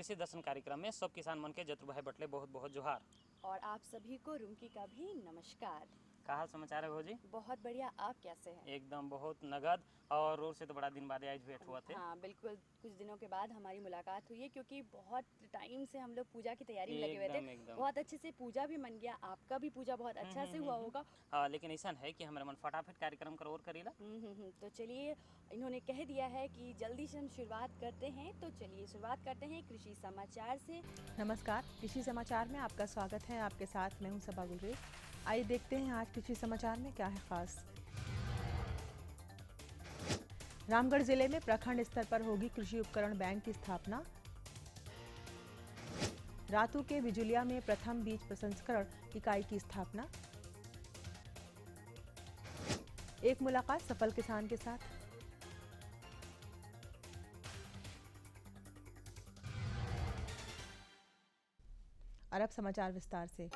कृषि दर्शन कार्यक्रम में सब किसान मन के जतु भाई बटले बहुत बहुत जोहार। और आप सभी को रुमकी का भी नमस्कार। का हाल समाचार है भौजी? बहुत बढ़िया, आप कैसे हैं? एकदम बहुत नगद और रोज से तो बड़ा दिन बाद आज भेंट हुआ थे। हाँ बिल्कुल, कुछ दिनों के बाद हमारी मुलाकात हुई है क्योंकि बहुत टाइम से हम लोग पूजा की तैयारी में लगे हुए थे। एकदम बहुत अच्छे से पूजा भी मन गया, आपका भी पूजा बहुत अच्छा से हुआ होगा। हाँ, लेकिन ऐसा है कि हमारे मन फटाफट कार्यक्रम करो और करेला। तो चलिए, इन्होंने कह दिया है कि जल्दी से हम शुरुआत करते हैं, तो चलिए शुरुआत करते हैं कृषि समाचार से। नमस्कार, कृषि समाचार में आपका स्वागत है। आपके साथ मैं हूं सबा गुलरेज। आइए देखते हैं आज कृषि समाचार में क्या है खास। रामगढ़ जिले में प्रखंड स्तर पर होगी कृषि उपकरण बैंक की स्थापना। रातू के बिजुलिया में प्रथम बीज प्रसंस्करण इकाई की स्थापना। एक मुलाकात सफल किसान के साथ। और अब समाचार विस्तार से।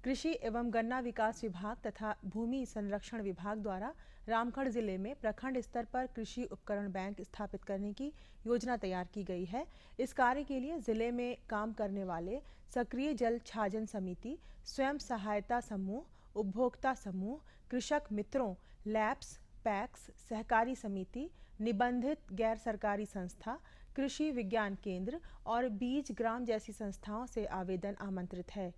कृषि एवं गन्ना विकास विभाग तथा भूमि संरक्षण विभाग द्वारा रामगढ़ जिले में प्रखंड स्तर पर कृषि उपकरण बैंक स्थापित करने की योजना तैयार की गई है। इस कार्य के लिए जिले में काम करने वाले सक्रिय जल छाजन समिति, स्वयं सहायता समूह, उपभोक्ता समूह, कृषक मित्रों, लैब्स, पैक्स, सहकारी समिति, निबंधित गैर सरकारी संस्था, कृषि विज्ञान केंद्र और बीज ग्राम जैसी संस्थाओं से आवेदन आमंत्रित है।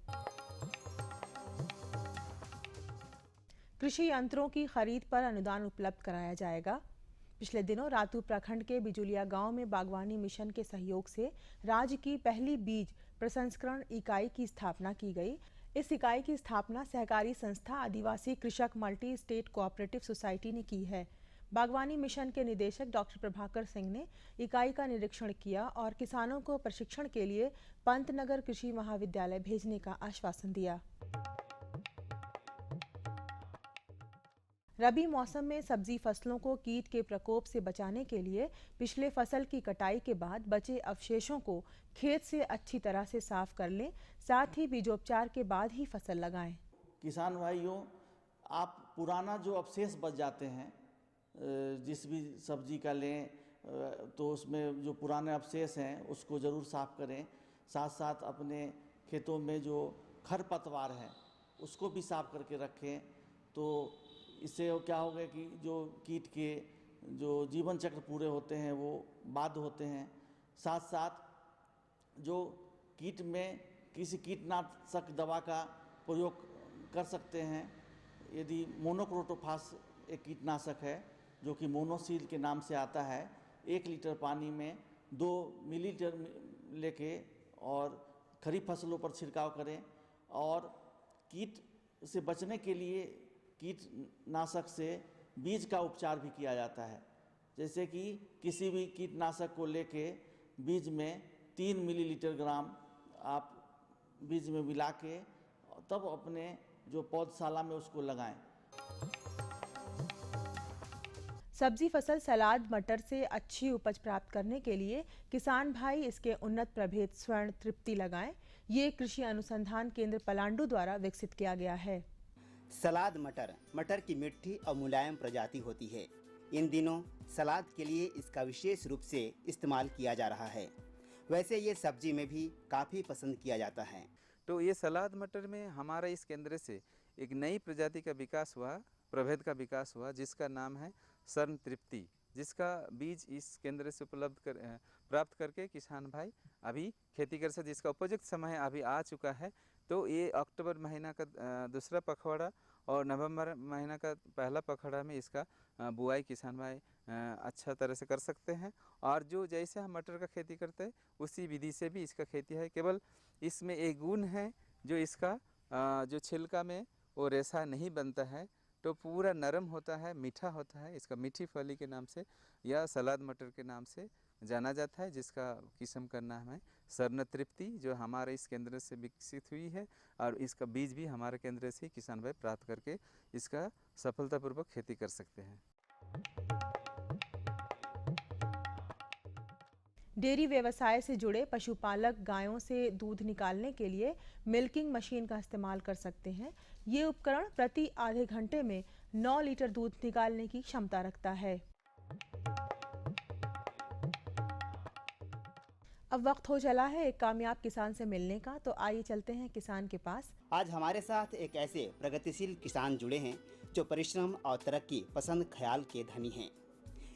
कृषि यंत्रों की खरीद पर अनुदान उपलब्ध कराया जाएगा। पिछले दिनों रातू प्रखंड के बिजुलिया गांव में बागवानी मिशन के सहयोग से राज्य की पहली बीज प्रसंस्करण इकाई की स्थापना की गई। इस इकाई की स्थापना सहकारी संस्था आदिवासी कृषक मल्टी स्टेट कोऑपरेटिव सोसाइटी ने की है। बागवानी मिशन के निदेशक डॉक्टर प्रभाकर सिंह ने इकाई का निरीक्षण किया और किसानों को प्रशिक्षण के लिए पंतनगर कृषि महाविद्यालय भेजने का आश्वासन दिया। रबी मौसम में सब्जी फसलों को कीट के प्रकोप से बचाने के लिए पिछले फसल की कटाई के बाद बचे अवशेषों को खेत से अच्छी तरह से साफ कर लें, साथ ही बीजोपचार के बाद ही फसल लगाएं। किसान भाइयों, आप पुराना जो अवशेष बच जाते हैं, जिस भी सब्जी का लें तो उसमें जो पुराने अवशेष हैं उसको ज़रूर साफ करें। साथ साथ अपने खेतों में जो खरपतवार है उसको भी साफ करके रखें। तो इससे क्या होगा कि जो कीट के जो जीवन चक्र पूरे होते हैं वो बाध होते हैं। साथ साथ जो कीट में किसी कीटनाशक दवा का प्रयोग कर सकते हैं। यदि मोनोक्रोटोफास एक कीटनाशक है जो कि मोनोसील के नाम से आता है, 1 लीटर पानी में 2 मिलीलीटर लेके और खरीफ फसलों पर छिड़काव करें। और कीट से बचने के लिए कीटनाशक से बीज का उपचार भी किया जाता है। जैसे कि किसी भी कीटनाशक को लेके बीज में 3 मिलीलीटर ग्राम आप बीज में मिला के तब अपने जो पौधशाला में उसको लगाएं। सब्जी फसल सलाद मटर से अच्छी उपज प्राप्त करने के लिए किसान भाई इसके उन्नत प्रभेद स्वर्ण तृप्ति लगाएं। ये कृषि अनुसंधान केंद्र पलांडू द्वारा विकसित किया गया है। सलाद मटर की मिठी और मुलायम प्रजाति होती है। इन दिनों सलाद के लिए इसका विशेष रूप से इस्तेमाल किया जा रहा है। वैसे ये सब्जी में भी काफ़ी पसंद किया जाता है। तो ये सलाद मटर में हमारा इस केंद्र से एक नई प्रजाति का विकास हुआ, प्रभेद का विकास हुआ, जिसका नाम है स्वर्ण तृप्ति, जिसका बीज इस केंद्र से प्राप्त करके किसान भाई अभी खेती कर सकते। जिसका उपयुक्त समय अभी आ चुका है। तो ये अक्टूबर महीना का दूसरा पखवाड़ा और नवंबर महीना का पहला पखवाड़ा में इसका बुआई किसान भाई अच्छा तरह से कर सकते हैं। और जो जैसे हम मटर का खेती करते हैं उसी विधि से भी इसका खेती है। केवल इसमें एक गुण है, जो इसका जो छिलका में वो रेशा नहीं बनता है, तो पूरा नरम होता है, मीठा होता है। इसका मीठी फली के नाम से या सलाद मटर के नाम से जाना जाता है, जिसका किस्म का नाम है स्वर्ण तृप्ति, जो हमारे इस केंद्र से विकसित हुई है। और इसका बीज भी हमारे केंद्र से किसान भाई प्राप्त करके इसका सफलतापूर्वक खेती कर सकते हैं। डेयरी व्यवसाय से जुड़े पशुपालक गायों से दूध निकालने के लिए मिल्किंग मशीन का इस्तेमाल कर सकते हैं। ये उपकरण प्रति आधे घंटे में 9 लीटर दूध निकालने की क्षमता रखता है। अब वक्त हो चला है एक कामयाब किसान से मिलने का, तो आइए चलते हैं किसान के पास। आज हमारे साथ एक ऐसे प्रगतिशील किसान जुड़े हैं जो परिश्रम और तरक्की पसंद ख्याल के धनी हैं।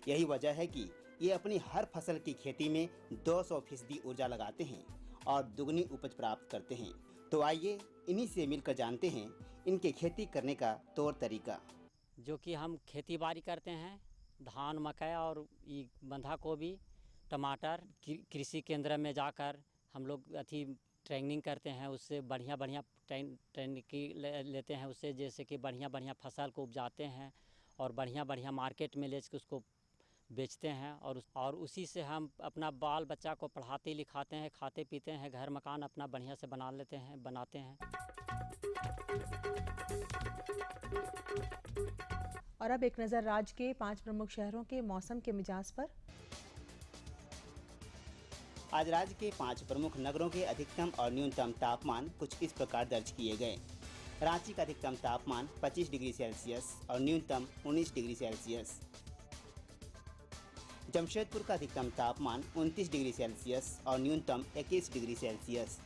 यही वजह है कि ये अपनी हर फसल की खेती में 200% ऊर्जा लगाते हैं और दुगनी उपज प्राप्त करते हैं। तो आइए इन्हीं से मिलकर जानते हैं इनके खेती करने का तौर तरीका। जो कि हम खेती बाड़ी करते हैं, धान मकई और ये बंधा गोभी टमाटर। कृषि केंद्र में जाकर हम लोग ट्रेनिंग करते हैं, उससे बढ़िया ट्रेनिंग लेते हैं उससे, जैसे कि बढ़िया फसल को उपजाते हैं और बढ़िया मार्केट में ले उसको बेचते हैं और उसी से हम अपना बाल बच्चा को पढ़ाते लिखाते हैं, खाते पीते हैं, घर मकान अपना बढ़िया से बनाते हैं। और अब एक नज़र राज्य के 5 प्रमुख शहरों के मौसम के मिजाज पर। आज राज्य के 5 प्रमुख नगरों के अधिकतम और न्यूनतम तापमान कुछ इस प्रकार दर्ज किए गए। रांची का अधिकतम तापमान 25 डिग्री सेल्सियस और न्यूनतम 19 डिग्री सेल्सियस। जमशेदपुर का अधिकतम तापमान 29 डिग्री सेल्सियस और न्यूनतम 21 डिग्री सेल्सियस।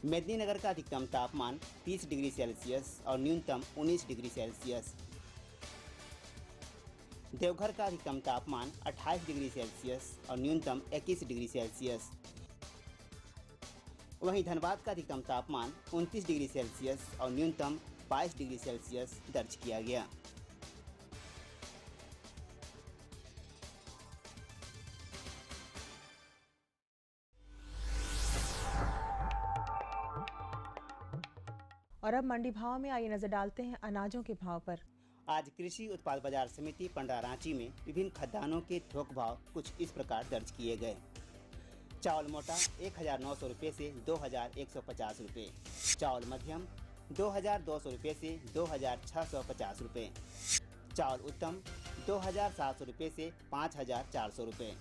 मेदिनीनगर का अधिकतम तापमान 30 डिग्री सेल्सियस और न्यूनतम 19 डिग्री सेल्सियस। देवघर का अधिकतम तापमान 28 डिग्री सेल्सियस और न्यूनतम 21 डिग्री सेल्सियस। वहीं धनबाद का अधिकतम तापमान 29 डिग्री सेल्सियस और न्यूनतम 22 डिग्री सेल्सियस दर्ज किया गया। और अब मंडी भाव में आइए नजर डालते हैं अनाजों के भाव पर। आज कृषि उत्पाद बाजार समिति पंडा रांची में विभिन्न खदानों के थोक भाव कुछ इस प्रकार दर्ज किए गए। चावल मोटा 1900 रुपये से 2150 रुपये। चावल मध्यम 2200 रुपये से 2650 रुपये। चावल उत्तम 2700 रुपये से 5400 रुपये।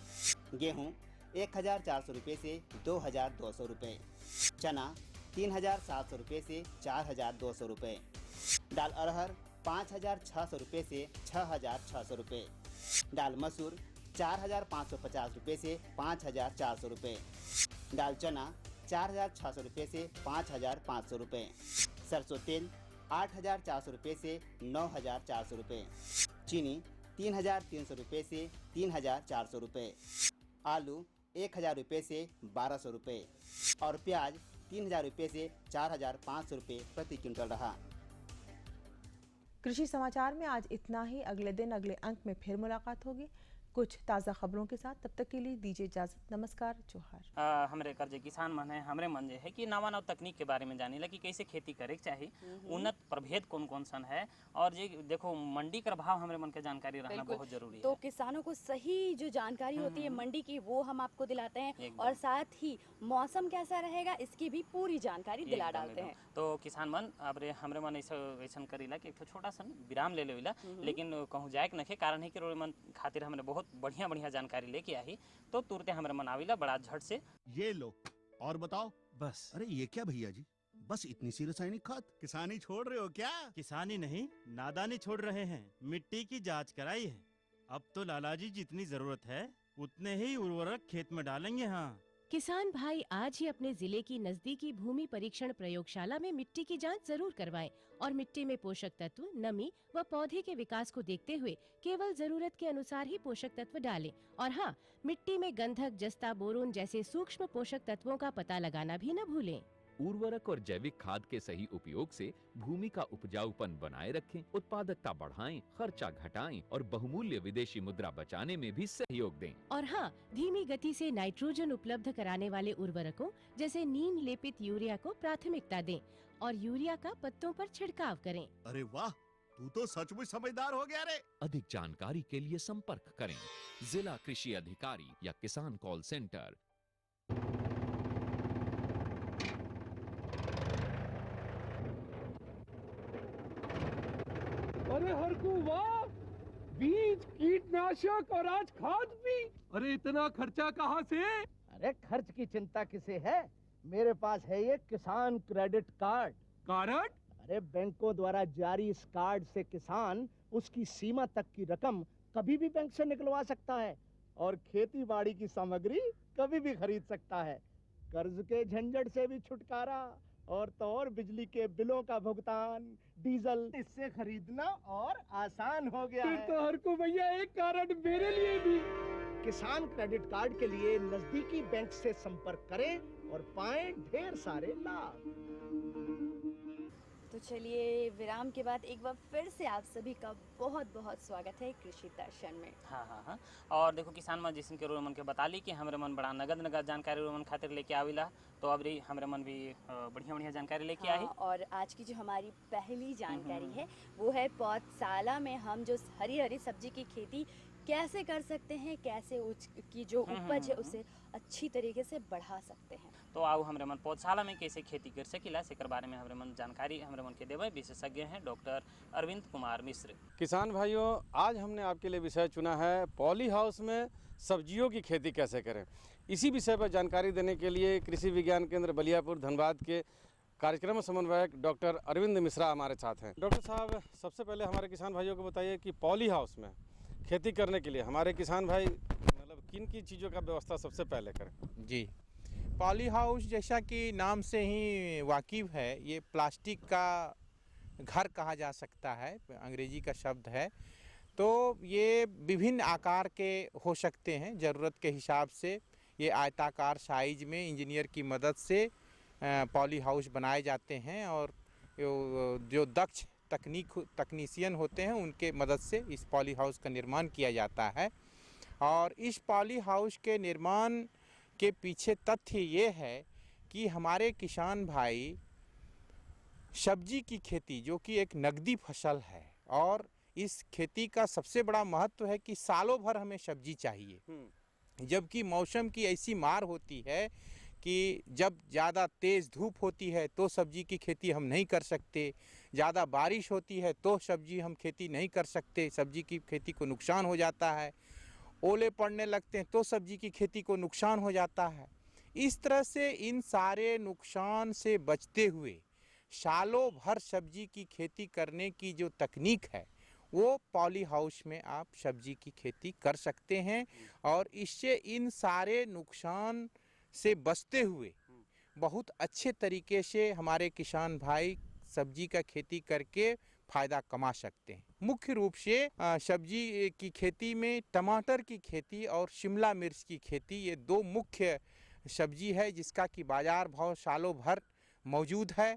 गेहूँ 1400 रुपये से 2200 रुपये। चना 3700 रुपये से 4200 रुपये। दाल अरहर 5600 रुपये से 6600 रुपये। दाल मसूर 4550 रुपये से 5400 रुपये। दाल चना 4600 रुपये से 5500 रुपये। सरसों तेल 8400 रुपये से 9400 रुपये। चीनी 3300 रुपये से 3400 रुपये। आलू 1000 रुपये से 1200 रुपये और प्याज 3000 रुपये से 4500 रुपये प्रति क्विंटल रहा। कृषि समाचार में आज इतना ही। अगले दिन अगले अंक में फिर मुलाकात होगी कुछ ताज़ा खबरों के साथ। तब तक के लिए दीजिए इजाज़त। नमस्कार, जोहार। हमरे कर्जे किसान मन है, हमरे मन जे है कि नवा नव तकनीक के बारे में जानी ला कि कैसे खेती करे के चाहिए, उन्नत प्रभेद कौन कौन सन है, और ये देखो मंडी का भाव हमरे मन के जानकारी रहना बहुत जरूरी है। तो किसानों को सही जो जानकारी होती है मंडी की वो हम आपको दिलाते हैं, और साथ ही मौसम कैसा रहेगा इसकी भी पूरी जानकारी दिला डालते हैं। तो किसान मन अब हमरे मन ऐसा करीला कि एक छोटा सा विराम ले लेला, लेकिन कहूँ जाए के नखे कारण है कि रोड मन खातिर हमरे बहुत बढ़िया जानकारी लेके आई, तो तुरंत हमारे मन आविला बड़ा झट से। ये लो और बताओ। बस। अरे ये क्या भैया जी, बस इतनी सी रासायनिक खाद? किसानी छोड़ रहे हो क्या? किसानी नहीं, नादानी छोड़ रहे हैं। मिट्टी की जांच कराई है, अब तो लालाजी जितनी जरूरत है उतने ही उर्वरक खेत में डालेंगे। हाँ, किसान भाई आज ही अपने जिले की नजदीकी भूमि परीक्षण प्रयोगशाला में मिट्टी की जांच जरूर करवाएं और मिट्टी में पोषक तत्व, नमी व पौधे के विकास को देखते हुए केवल जरूरत के अनुसार ही पोषक तत्व डालें। और हाँ, मिट्टी में गंधक, जस्ता, बोरोन जैसे सूक्ष्म पोषक तत्वों का पता लगाना भी न भूलें। उर्वरक और जैविक खाद के सही उपयोग से भूमि का उपजाऊपन बनाए रखें, उत्पादकता बढ़ाएं, खर्चा घटाएं और बहुमूल्य विदेशी मुद्रा बचाने में भी सहयोग दें। और हाँ, धीमी गति से नाइट्रोजन उपलब्ध कराने वाले उर्वरकों जैसे नीम लेपित यूरिया को प्राथमिकता दें और यूरिया का पत्तों पर छिड़काव करें। अरे वाह, तू तो सचमुच समझदार हो गया रे। अधिक जानकारी के लिए संपर्क करें जिला कृषि अधिकारी या किसान कॉल सेंटर। अरे हरकू वाह, बीज, कीटनाशक और आज खाद भी। अरे इतना खर्चा कहाँ से? अरे खर्च की चिंता किसे है, मेरे पास है ये किसान क्रेडिट कार्ड। कार्ड? अरे बैंकों द्वारा जारी इस कार्ड से किसान उसकी सीमा तक की रकम कभी भी बैंक से निकलवा सकता है और खेती बाड़ी की सामग्री कभी भी खरीद सकता है। कर्ज के झंझट से भी छुटकारा और तो और बिजली के बिलों का भुगतान, डीजल इससे खरीदना और आसान हो गया है। तो हर को भैया एक कारण मेरे लिए भी। किसान क्रेडिट कार्ड के लिए नजदीकी बैंक से संपर्क करें और पाएं ढेर सारे लाभ। तो चलिए, विराम के बाद एक बार फिर से आप सभी का बहुत बहुत स्वागत है कृषि दर्शन में। हाँ। और देखो किसान मन जिसन के मन के बता ली कि हमारे मन बड़ा नगद जानकारी मन खातिर लेके आविला, तो अब हमारे मन भी बढ़िया जानकारी लेके आई। और आज की जो हमारी पहली जानकारी है वो है पौधशाला में हम जो हरी हरी सब्जी की खेती कैसे कर सकते हैं, कैसे उसकी जो उपज है उसे अच्छी तरीके से बढ़ा सकते हैं। तो आओ हमारे मन पौधशाला में कैसे खेती कर सकीला सेकर बारे में हमारे मन जानकारी हमारे मन के देवे विशेषज्ञ हैं डॉक्टर अरविंद कुमार मिश्र। किसान भाइयों, आज हमने आपके लिए विषय चुना है पॉली हाउस में सब्जियों की खेती कैसे करें। इसी विषय पर जानकारी देने के लिए कृषि विज्ञान केंद्र बलियापुर धनबाद के कार्यक्रम समन्वयक डॉक्टर अरविंद मिश्रा हमारे साथ हैं। डॉक्टर साहब, सबसे पहले हमारे किसान भाइयों को बताइए कि पॉली हाउस में खेती करने के लिए हमारे किसान भाई मतलब किन की चीज़ों का व्यवस्था सबसे पहले करें। जी, पॉली हाउस जैसा कि नाम से ही वाकिफ है, ये प्लास्टिक का घर कहा जा सकता है, अंग्रेजी का शब्द है। तो ये विभिन्न आकार के हो सकते हैं, ज़रूरत के हिसाब से ये आयताकार साइज में इंजीनियर की मदद से पॉली हाउस बनाए जाते हैं और जो दक्ष तकनीशियन होते हैं उनके मदद से इस पॉली हाउस का निर्माण किया जाता है। और इस पॉली हाउस के निर्माण के पीछे तथ्य ये है कि हमारे किसान भाई सब्जी की खेती, जो कि एक नगदी फसल है, और इस खेती का सबसे बड़ा महत्व है कि सालों भर हमें सब्जी चाहिए, जबकि मौसम की ऐसी मार होती है कि जब ज़्यादा तेज़ धूप होती है तो सब्जी की खेती हम नहीं कर सकते, ज़्यादा बारिश होती है तो सब्जी हम खेती नहीं कर सकते, सब्जी की खेती को नुकसान हो जाता है, ओले पड़ने लगते हैं तो सब्जी की खेती को नुकसान हो जाता है। इस तरह से इन सारे नुकसान से बचते हुए सालों भर सब्जी की खेती करने की जो तकनीक है वो पॉली हाउस में आप सब्जी की खेती कर सकते हैं। और इससे इन सारे नुकसान से बचते हुए बहुत अच्छे तरीके से हमारे किसान भाई सब्जी का खेती करके फ़ायदा कमा सकते हैं। मुख्य रूप से सब्जी की खेती में टमाटर की खेती और शिमला मिर्च की खेती, ये दो मुख्य सब्जी है जिसका कि बाज़ार भाव सालों भर मौजूद है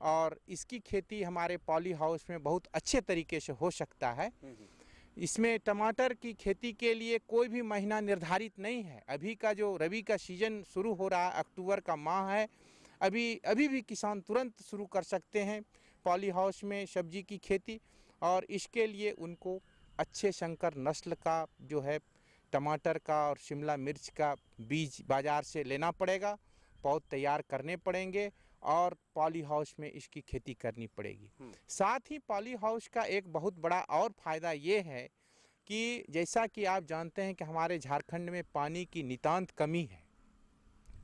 और इसकी खेती हमारे पॉली हाउस में बहुत अच्छे तरीके से हो सकता है। इसमें टमाटर की खेती के लिए कोई भी महीना निर्धारित नहीं है। अभी का जो रबी का सीज़न शुरू हो रहा है, अक्टूबर का माह है, अभी भी किसान तुरंत शुरू कर सकते हैं पॉली हाउस में सब्जी की खेती। और इसके लिए उनको अच्छे संकर नस्ल का जो है टमाटर का और शिमला मिर्च का बीज बाज़ार से लेना पड़ेगा, पौध तैयार करने पड़ेंगे और पॉली हाउस में इसकी खेती करनी पड़ेगी। साथ ही पॉली हाउस का एक बहुत बड़ा और फ़ायदा ये है कि जैसा कि आप जानते हैं कि हमारे झारखंड में पानी की नितांत कमी है,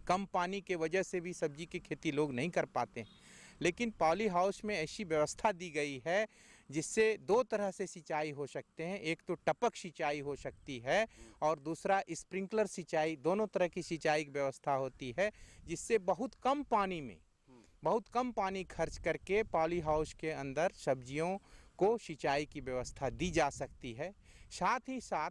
कम पानी के वजह से भी सब्जी की खेती लोग नहीं कर पाते हैं। लेकिन पॉली हाउस में ऐसी व्यवस्था दी गई है जिससे दो तरह से सिंचाई हो सकते हैं, एक तो टपक सिंचाई हो सकती है और दूसरा स्प्रिंकलर सिंचाई, दोनों तरह की सिंचाई की व्यवस्था होती है, जिससे बहुत कम पानी खर्च करके पॉली हाउस के अंदर सब्जियों को सिंचाई की व्यवस्था दी जा सकती है। साथ ही साथ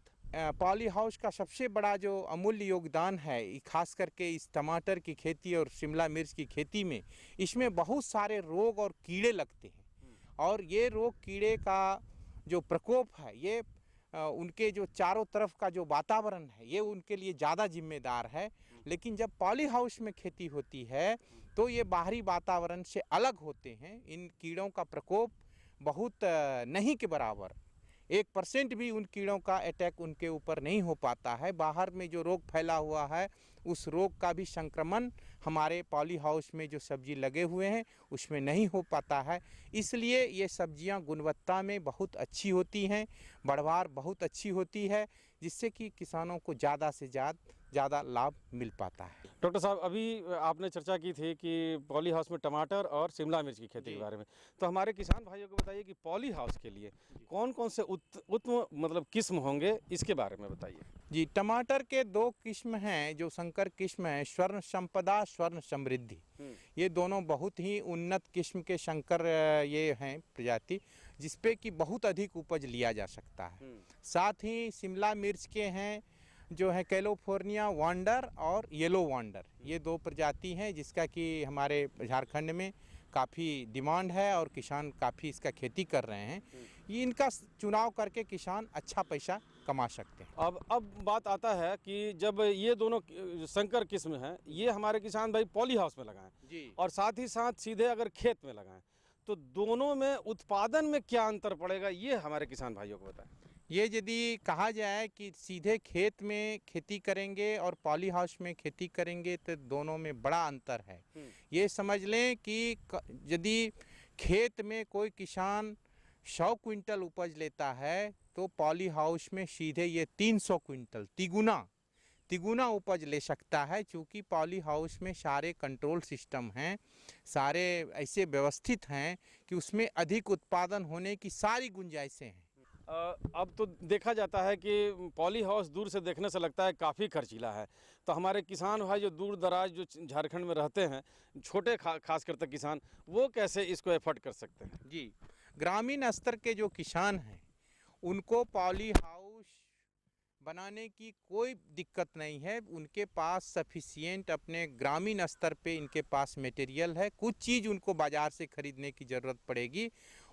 पॉली हाउस का सबसे बड़ा जो अमूल्य योगदान है, खास करके इस टमाटर की खेती और शिमला मिर्च की खेती में, इसमें बहुत सारे रोग और कीड़े लगते हैं और ये रोग कीड़े का जो प्रकोप है ये उनके जो चारों तरफ का जो वातावरण है ये उनके लिए ज़्यादा जिम्मेदार है। लेकिन जब पॉली हाउस में खेती होती है तो ये बाहरी वातावरण से अलग होते हैं, इन कीड़ों का प्रकोप बहुत नहीं के बराबर, 1% भी उन कीड़ों का अटैक उनके ऊपर नहीं हो पाता है। बाहर में जो रोग फैला हुआ है उस रोग का भी संक्रमण हमारे पॉली हाउस में जो सब्जी लगे हुए हैं उसमें नहीं हो पाता है। इसलिए ये सब्जियां गुणवत्ता में बहुत अच्छी होती हैं, बढ़वार बहुत अच्छी होती है, जिससे कि किसानों को ज़्यादा से ज़्यादा लाभ मिल पाता है। डॉक्टर साहब, अभी आपने चर्चा की थी कि पॉली हाउस में टमाटर और शिमला मिर्च की खेती के बारे में, तो हमारे किसान भाइयों को बताइए कि पॉली हाउस के लिए कौन कौन से उत्तम मतलब किस्म होंगे, इसके बारे में बताइए। जी, टमाटर के 2 किस्म हैं जो संकर किस्म हैं, स्वर्ण संपदा, स्वर्ण समृद्धि। ये दोनों बहुत ही उन्नत किस्म के संकर ये हैं प्रजाति, जिसपे कि बहुत अधिक उपज लिया जा सकता है। साथ ही शिमला मिर्च के हैं जो है कैलिफोर्निया वंडर और येलो वंडर, ये 2 प्रजाति हैं जिसका कि हमारे झारखंड में काफ़ी डिमांड है और किसान काफ़ी इसका खेती कर रहे हैं। ये इनका चुनाव करके किसान अच्छा पैसा कमा सकते हैं। अब बात आता है कि जब ये दोनों संकर किस्म हैं, ये हमारे किसान भाई पॉली हाउस में लगाएं जी, और साथ ही साथ सीधे अगर खेत में लगाएं, तो दोनों में उत्पादन में क्या अंतर पड़ेगा, ये हमारे किसान भाइयों को बताएं। ये यदि कहा जाए कि सीधे खेत में खेती करेंगे और पॉली हाउस में खेती करेंगे तो दोनों में बड़ा अंतर है। ये समझ लें कि यदि खेत में कोई किसान 100 क्विंटल उपज लेता है तो पॉली हाउस में सीधे ये 300 क्विंटल तिगुना उपज ले सकता है, क्योंकि पॉली हाउस में सारे कंट्रोल सिस्टम हैं, सारे ऐसे व्यवस्थित हैं कि उसमें अधिक उत्पादन होने की सारी गुंजाइशें हैं। अब तो देखा जाता है कि पॉली हाउस दूर से देखने से लगता है काफ़ी खर्चीला है, तो हमारे किसान भाई जो दूर दराज जो झारखंड में रहते हैं, छोटे खासकर तक किसान, वो कैसे इसको एफर्ट कर सकते हैं? जी, ग्रामीण स्तर के जो किसान हैं उनको पॉली हाउस बनाने की कोई दिक्कत नहीं है। उनके पास सफिशिएंट अपने ग्रामीण स्तर पे इनके पास मटेरियल है। कुछ चीज़ उनको बाज़ार से खरीदने की ज़रूरत पड़ेगी।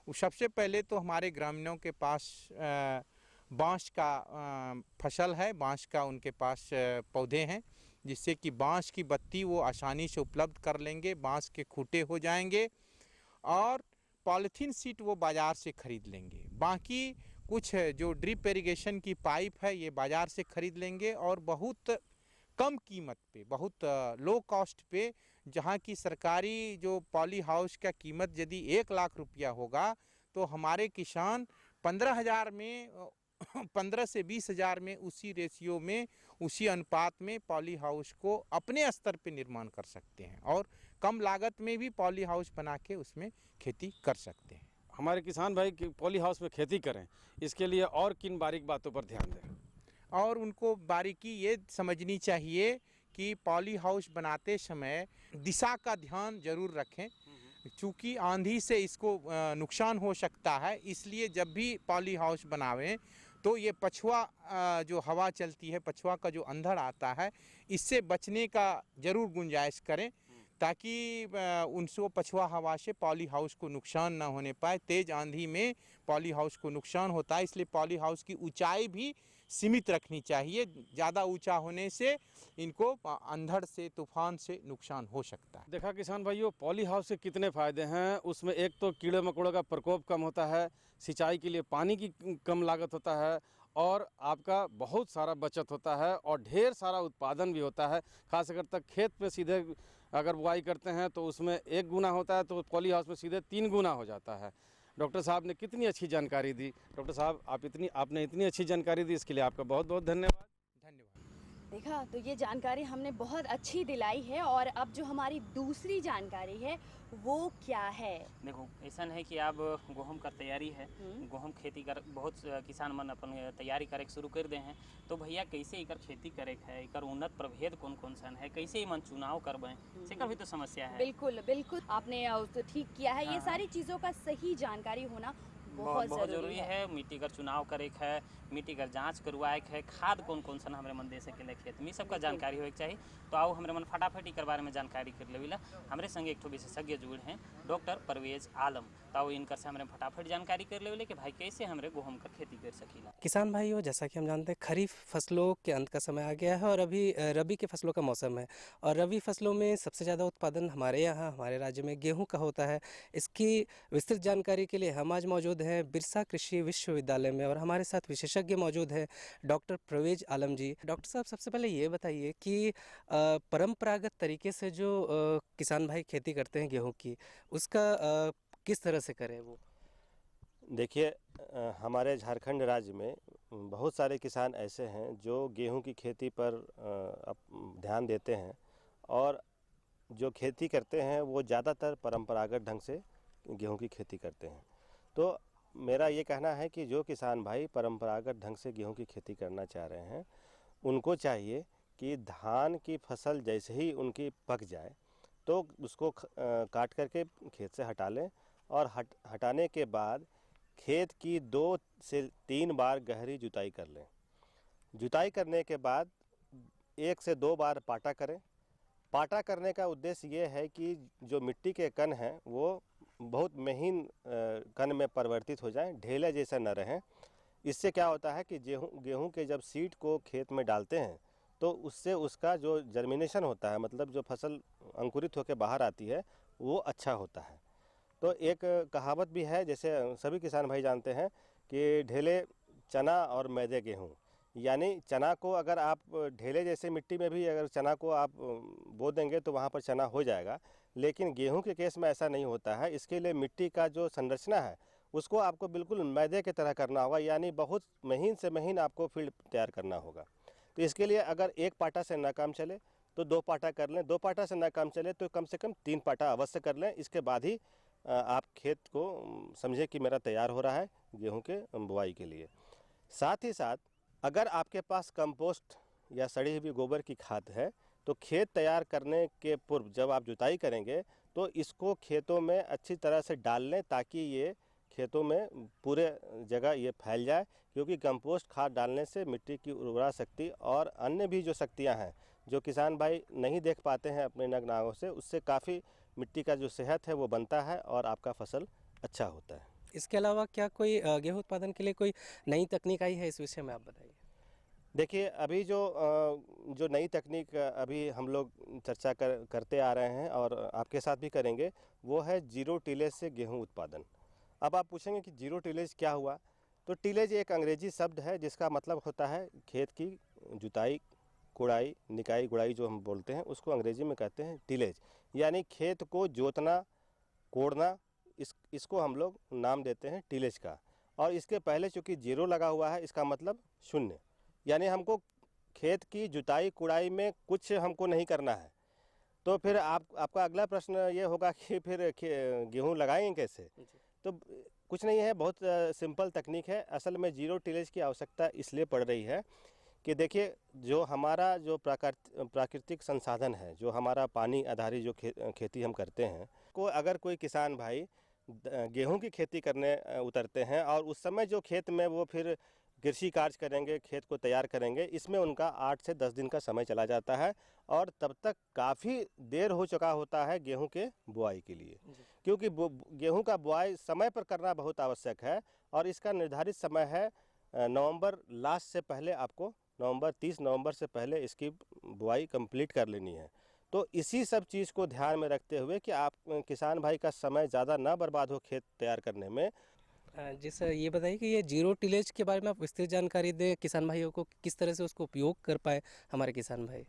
सबसे पहले तो हमारे ग्रामीणों के पास बांस का फसल है, बांस का उनके पास पौधे हैं, जिससे कि बांस की बत्ती वो आसानी से उपलब्ध कर लेंगे, बांस के खूंटे हो जाएंगे और पॉलीथीन सीट वो बाज़ार से खरीद लेंगे। बाकी कुछ जो ड्रिप इरिगेशन की पाइप है ये बाज़ार से खरीद लेंगे और बहुत कम कीमत पे, बहुत लो कॉस्ट पे, जहाँ की सरकारी जो पॉली हाउस का कीमत यदि 1 लाख रुपया होगा तो हमारे किसान 15,000 में 15 से 20,000 में उसी रेशियो में, उसी अनुपात में पॉली हाउस को अपने स्तर पे निर्माण कर सकते हैं और कम लागत में भी पॉली हाउस बना के उसमें खेती कर सकते हैं। हमारे किसान भाई पॉली हाउस में खेती करें, इसके लिए और किन बारीक बातों पर ध्यान दें? और उनको बारीकी ये समझनी चाहिए कि पॉली हाउस बनाते समय दिशा का ध्यान जरूर रखें, चूँकि आंधी से इसको नुकसान हो सकता है। इसलिए जब भी पॉली हाउस बनावें तो ये पछुआ जो हवा चलती है, पछुआ का जो अंधड़ आता है, इससे बचने का जरूर गुंजाइश करें, ताकि उनको पछुआ हवा से पॉली हाउस को नुकसान ना होने पाए। तेज़ आंधी में पॉली हाउस को नुकसान होता है, इसलिए पॉली हाउस की ऊंचाई भी सीमित रखनी चाहिए। ज़्यादा ऊंचा होने से इनको अंधड़ से, तूफान से नुकसान हो सकता है। देखा किसान भाइयों, पॉली हाउस के कितने फ़ायदे हैं। उसमें एक तो कीड़े मकोड़ों का प्रकोप कम होता है, सिंचाई के लिए पानी की कम लागत होता है और आपका बहुत सारा बचत होता है और ढेर सारा उत्पादन भी होता है। खासकर तक खेत में सीधे अगर बुआई करते हैं तो उसमें 1 गुना होता है, तो पॉली हाउस में सीधे 3 गुना हो जाता है। डॉक्टर साहब ने कितनी अच्छी जानकारी दी। डॉक्टर साहब आपने इतनी अच्छी जानकारी दी, इसके लिए आपका बहुत बहुत धन्यवाद। देखा, तो ये जानकारी हमने बहुत अच्छी दिलाई है। और अब जो हमारी दूसरी जानकारी है वो क्या है? देखो, ऐसा है कि अब गेहूं कर तैयारी है, गेहूं खेती कर बहुत किसान मन अपन तैयारी करे शुरू कर दे हैं। तो भैया कैसे इकर खेती करे है, इकर उन्नत प्रभेद कौन कौन सा है, कैसे ही मन चुनाव करबे, सेकर भी तो समस्या है। बिल्कुल बिल्कुल, आपने तो ठीक किया है। ये सारी चीज़ों का सही जानकारी होना बहुत जरूरी है। मिट्टी का चुनाव करे है, मिट्टी का जांच करवाए है, खाद कौन कौन सा हमारे मन दे सके खेत में, सबका जानकारी होके चाहिए। तो आओ हमारे मन फटाफट इकर बारे में जानकारी कर लेविला। हमारे संगे एक विशेषज्ञ जुड़े हैं, डॉक्टर परवेज आलम। तो इनकर से हमारे फटाफट जानकारी कर लेविले कि भाई कैसे हमारे गेहूं का खेती कर सकीला। किसान भाइयों, जैसा कि हम जानते हैं खरीफ फसलों के अंत का समय आ गया है और अभी रबी के फसलों का मौसम है। और रबी फसलों में सबसे ज़्यादा उत्पादन हमारे यहाँ, हमारे राज्य में गेहूं का होता है। इसकी विस्तृत जानकारी के लिए हम आज मौजूद हैं बिरसा कृषि विश्वविद्यालय में और हमारे साथ विशेषज्ञ मौजूद हैं डॉक्टर परवेज आलम जी। डॉक्टर साहब, सबसे पहले ये बताइए कि परंपरागत तरीके से जो किसान भाई खेती करते हैं गेहूं की, उसका किस तरह से करें वो? देखिए, हमारे झारखंड राज्य में बहुत सारे किसान ऐसे हैं जो गेहूं की खेती पर ध्यान देते हैं और जो खेती करते हैं वो ज़्यादातर परंपरागत ढंग से गेहूं की खेती करते हैं। तो मेरा ये कहना है कि जो किसान भाई परंपरागत ढंग से गेहूं की खेती करना चाह रहे हैं उनको चाहिए कि धान की फसल जैसे ही उनकी पक जाए तो उसको काट करके खेत से हटा लें और हटाने के बाद खेत की 2 से 3 बार गहरी जुताई कर लें। जुताई करने के बाद 1 से 2 बार पाटा करें। पाटा करने का उद्देश्य ये है कि जो मिट्टी के कण हैं वो बहुत महीन कण में परिवर्तित हो जाएं, ढेले जैसा न रहें। इससे क्या होता है कि गेहूं के जब सीड को खेत में डालते हैं तो उससे उसका जो जर्मिनेशन होता है, मतलब जो फसल अंकुरित होकर बाहर आती है, वो अच्छा होता है। तो एक कहावत भी है, जैसे सभी किसान भाई जानते हैं कि ढेले चना और मैदे गेहूँ, यानी चना को अगर आप ढेले जैसे मिट्टी में भी अगर चना को आप बो देंगे तो वहाँ पर चना हो जाएगा, लेकिन गेहूं के केस में ऐसा नहीं होता है। इसके लिए मिट्टी का जो संरचना है उसको आपको बिल्कुल मैदे की तरह करना होगा, यानी बहुत महीन से महीन आपको फील्ड तैयार करना होगा। तो इसके लिए अगर 1 पाटा से ना काम चले तो 2 पाटा कर लें, 2 पाटा से ना काम चले तो कम से कम 3 पाटा अवश्य कर लें। इसके बाद ही आप खेत को समझे कि मेरा तैयार हो रहा है गेहूं के बुआई के लिए। साथ ही साथ अगर आपके पास कंपोस्ट या सड़ी हुई गोबर की खाद है तो खेत तैयार करने के पूर्व जब आप जुताई करेंगे तो इसको खेतों में अच्छी तरह से डाल लें ताकि ये खेतों में पूरे जगह ये फैल जाए, क्योंकि कंपोस्ट खाद डालने से मिट्टी की उर्वरा शक्ति और अन्य भी जो शक्तियां हैं जो किसान भाई नहीं देख पाते हैं अपने नग्न आँखों से, उससे काफ़ी मिट्टी का जो सेहत है वो बनता है और आपका फसल अच्छा होता है। इसके अलावा क्या कोई गेहूं उत्पादन के लिए कोई नई तकनीक आई है, इस विषय में आप बताइए। देखिए, अभी जो नई तकनीक अभी हम लोग चर्चा करते आ रहे हैं और आपके साथ भी करेंगे, वो है जीरो टिलेज से गेहूं उत्पादन। अब आप पूछेंगे कि जीरो टिलेज क्या हुआ, तो टिलेज एक अंग्रेजी शब्द है जिसका मतलब होता है खेत की जुताई, कुड़ाई, निकाई, गुड़ाई जो हम बोलते हैं उसको अंग्रेजी में कहते हैं टिलेज, यानी खेत को जोतना, कोड़ना, इसको हम लोग नाम देते हैं टिलेज का। और इसके पहले चूँकि जीरो लगा हुआ है, इसका मतलब शून्य, यानी हमको खेत की जुताई कुड़ाई में कुछ हमको नहीं करना है। तो फिर आपका अगला प्रश्न ये होगा कि फिर गेहूं लगाएंगे कैसे? तो कुछ नहीं है, बहुत सिंपल तकनीक है। असल में जीरो टिलेज की आवश्यकता इसलिए पड़ रही है कि देखिए, जो हमारा जो प्राकृतिक संसाधन है, जो हमारा पानी आधारित जो खेती हम करते हैं, को अगर कोई किसान भाई गेहूं की खेती करने उतरते हैं और उस समय जो खेत में वो फिर कृषि कार्य करेंगे, खेत को तैयार करेंगे, इसमें उनका 8 से 10 दिन का समय चला जाता है और तब तक काफ़ी देर हो चुका होता है गेहूं के बुआई के लिए, क्योंकि गेहूं का बुआई समय पर करना बहुत आवश्यक है और इसका निर्धारित समय है नवंबर लास्ट से पहले, आपको नवंबर 30 नवंबर से पहले इसकी बुआई कंप्लीट कर लेनी है। तो इसी सब चीज़ को ध्यान में रखते हुए कि आप किसान भाई का समय ज़्यादा ना बर्बाद हो खेत तैयार करने में। जी सर, ये बताइए कि ये जीरो टिलेज के बारे में आप विस्तृत जानकारी दें किसान भाइयों को, किस तरह से उसको उपयोग कर पाए हमारे किसान भाई।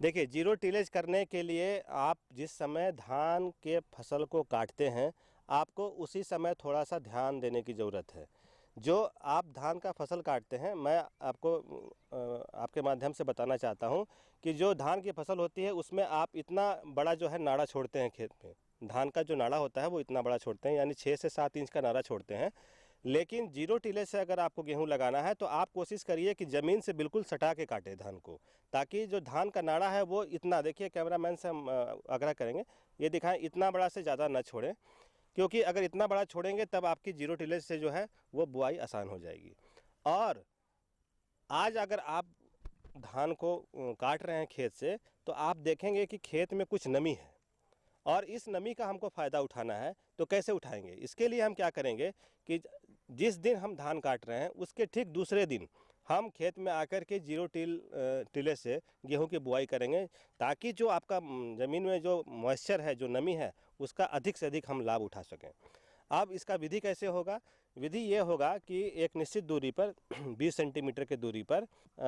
देखिए, जीरो टिलेज करने के लिए आप जिस समय धान के फसल को काटते हैं, आपको उसी समय थोड़ा सा ध्यान देने की ज़रूरत है। जो आप धान का फसल काटते हैं, मैं आपको आपके माध्यम से बताना चाहता हूं कि जो धान की फसल होती है उसमें आप इतना बड़ा जो है नाड़ा छोड़ते हैं खेत में। धान का जो नाड़ा होता है वो इतना बड़ा छोड़ते हैं, यानी 6 से 7 इंच का नाड़ा छोड़ते हैं। लेकिन जीरो टिलेज से अगर आपको गेहूं लगाना है तो आप कोशिश करिए कि ज़मीन से बिल्कुल सटा के काटें धान को, ताकि जो धान का नाड़ा है वो इतना, देखिए कैमरामैन से हम आग्रह करेंगे, ये दिखाएं, इतना बड़ा से ज़्यादा न छोड़ें, क्योंकि अगर इतना बड़ा छोड़ेंगे तब आपकी जीरो टिलेज से जो है वो बुआई आसान हो जाएगी। और आज अगर आप धान को काट रहे हैं खेत से, तो आप देखेंगे कि खेत में कुछ नमी है और इस नमी का हमको फ़ायदा उठाना है। तो कैसे उठाएंगे? इसके लिए हम क्या करेंगे कि जिस दिन हम धान काट रहे हैं उसके ठीक दूसरे दिन हम खेत में आकर के जीरो टिलेज से गेहूं की बुआई करेंगे, ताकि जो आपका ज़मीन में जो मॉइस्चर है, जो नमी है, उसका अधिक से अधिक हम लाभ उठा सकें। अब इसका विधि कैसे होगा? विधि ये होगा कि एक निश्चित दूरी पर 20 सेंटीमीटर की दूरी पर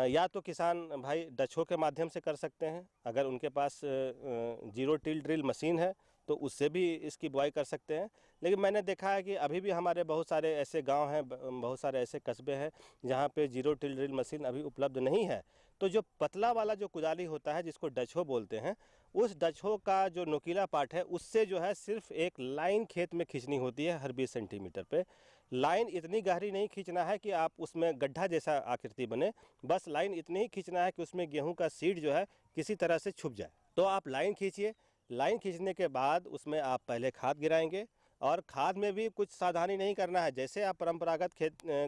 या तो किसान भाई डछो के माध्यम से कर सकते हैं, अगर उनके पास जीरो टिल ड्रिल मशीन है तो उससे भी इसकी बुआई कर सकते हैं। लेकिन मैंने देखा है कि अभी भी हमारे बहुत सारे ऐसे गांव हैं, बहुत सारे ऐसे कस्बे हैं जहां पे जीरो टिल ड्रिल मशीन अभी उपलब्ध नहीं है। तो जो पतला वाला जो कुदाली होता है जिसको डछो बोलते हैं, उस डछो का जो नुकीला पार्ट है उससे जो है सिर्फ एक लाइन खेत में खींचनी होती है हर 20 सेंटीमीटर पे। लाइन इतनी गहरी नहीं खींचना है कि आप उसमें गड्ढा जैसा आकृति बने, बस लाइन इतनी ही खींचना है कि उसमें गेहूं का सीड जो है किसी तरह से छुप जाए। तो आप लाइन खींचिए। लाइन खींचने के बाद उसमें आप पहले खाद गिराएंगे, और खाद में भी कुछ सावधानी नहीं करना है। जैसे आप परंपरागत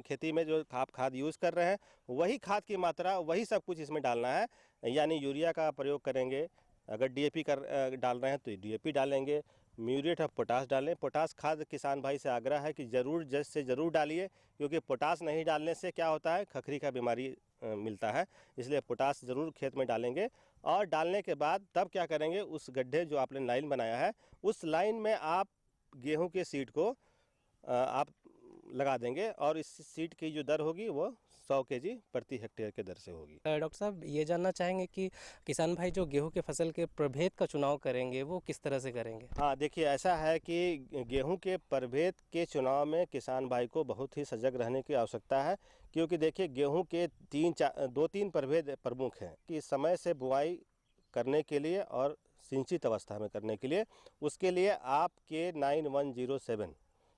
खेती में जो आप खाद यूज़ कर रहे हैं वही खाद की मात्रा, वही सब कुछ इसमें डालना है। यानी यूरिया का प्रयोग करेंगे, अगर डीएपी डाल रहे हैं तो डीएपी डालेंगे, म्यूरेट ऑफ पोटास डालें। पोटास खाद किसान भाई से आग्रह है कि ज़रूर डालिए, क्योंकि पोटास नहीं डालने से क्या होता है, खखरी का बीमारी मिलता है। इसलिए पोटास ज़रूर खेत में डालेंगे। और डालने के बाद तब क्या करेंगे, उस गड्ढे जो आपने लाइन बनाया है उस लाइन में आप गेहूं के सीड को आप लगा देंगे, और इस सीड की जो दर होगी वो 100 केजी प्रति हेक्टेयर के दर से होगी। डॉक्टर साहब, ये जानना चाहेंगे कि किसान भाई जो गेहूं के फसल के प्रभेद का चुनाव करेंगे वो किस तरह से करेंगे? हाँ, देखिए ऐसा है कि गेहूं के प्रभेद के चुनाव में किसान भाई को बहुत ही सजग रहने की आवश्यकता है, क्योंकि देखिए गेहूं के 2-3 प्रभेद प्रमुख हैं कि समय से बुआई करने के लिए और सिंचित अवस्था में करने के लिए। उसके लिए आपके 9107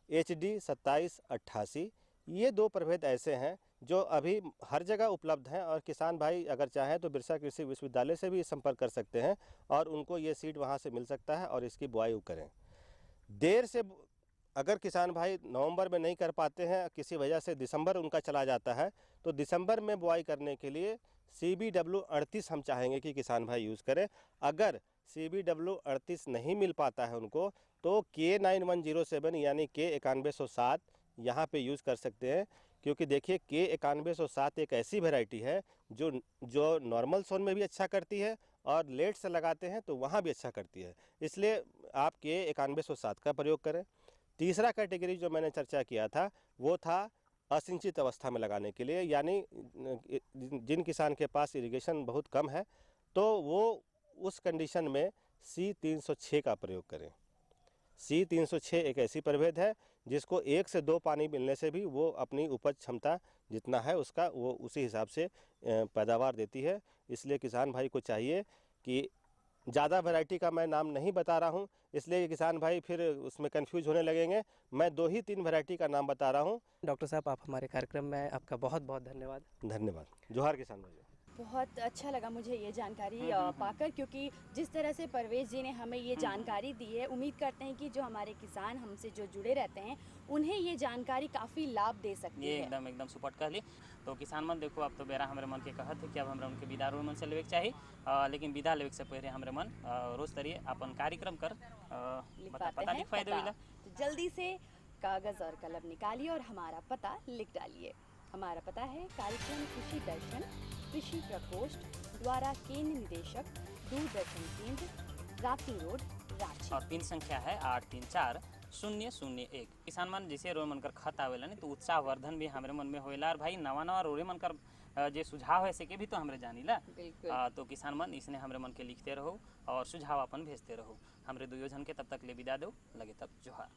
HD 2788 ये 2 प्रभेद ऐसे हैं जो अभी हर जगह उपलब्ध हैं, और किसान भाई अगर चाहें तो बिरसा कृषि विश्वविद्यालय से भी संपर्क कर सकते हैं और उनको ये सीड वहाँ से मिल सकता है और इसकी बुआई करें। देर से अगर किसान भाई नवंबर में नहीं कर पाते हैं, किसी वजह से दिसंबर उनका चला जाता है, तो दिसंबर में बुआई करने के लिए CBW 38 हम चाहेंगे कि किसान भाई यूज़ करें। अगर CBW 38 नहीं मिल पाता है उनको, तो K9107 यानी K9107 यहाँ पे यूज़ कर सकते हैं, क्योंकि देखिए K9107 एक ऐसी वैरायटी है जो नॉर्मल सोन में भी अच्छा करती है और लेट से लगाते हैं तो वहाँ भी अच्छा करती है। इसलिए आप K9107 का प्रयोग करें। तीसरा कैटेगरी जो मैंने चर्चा किया था वो था असिंचित अवस्था में लगाने के लिए, यानी जिन किसान के पास इरिगेशन बहुत कम है तो वो उस कंडीशन में C306 का प्रयोग करें। C306 एक ऐसी प्रभेद है जिसको 1 से 2 पानी मिलने से भी वो अपनी उपज क्षमता जितना है उसका वो उसी हिसाब से पैदावार देती है। इसलिए किसान भाई को चाहिए कि ज़्यादा वैरायटी का मैं नाम नहीं बता रहा हूँ, इसलिए किसान भाई फिर उसमें कंफ्यूज होने लगेंगे। मैं 2 ही 3 वैरायटी का नाम बता रहा हूँ। डॉक्टर साहब, आप हमारे कार्यक्रम में आपका बहुत बहुत धन्यवाद। धन्यवाद। जोहार किसान भाई। बहुत अच्छा लगा मुझे ये जानकारी पाकर, क्योंकि जिस तरह से परवेज जी ने हमें ये जानकारी दी है, उम्मीद करते हैं कि जो हमारे किसान हमसे जो जुड़े रहते हैं उन्हें ये जानकारी काफ़ी लाभ दे सकती है। ये एकदम सुपट कहली। तो किसान मन देखो, अब तो बेरा हमारे मन के कहत है कि अब हमरा उनके विदा मन से लेवे के चाहिए, लेकिन विदा लेवे से पहले हमारे मन रोज तरिए अपन कार्यक्रम कर पता लिखवाई देवेला। तो जल्दी से कागज़ और कलम निकालिए और हमारा पता लिख डालिए। हमारा पता है कार्यक्रम कृषि दर्शन, कृषि प्रकोष्ठ द्वारा केंद्र निदेशक, दूरदर्शन केंद्र, राप्ती रोड, रांची। और पिन संख्या है 834001। किसान मन जैसे रोए मन कर खत आवेला नहीं तो उत्साह वर्धन भी हमारे मन में होएला, और भाई नवा रोए मन कर जो सुझाव है सके भी तो हमरे जानीला। तो किसान मन इसने हमरे मन के लिखते रहो और सुझाव अपन भेजते रहो। हमरे 2 जन के तब तक ले विदा दो, लगे तब जोहार।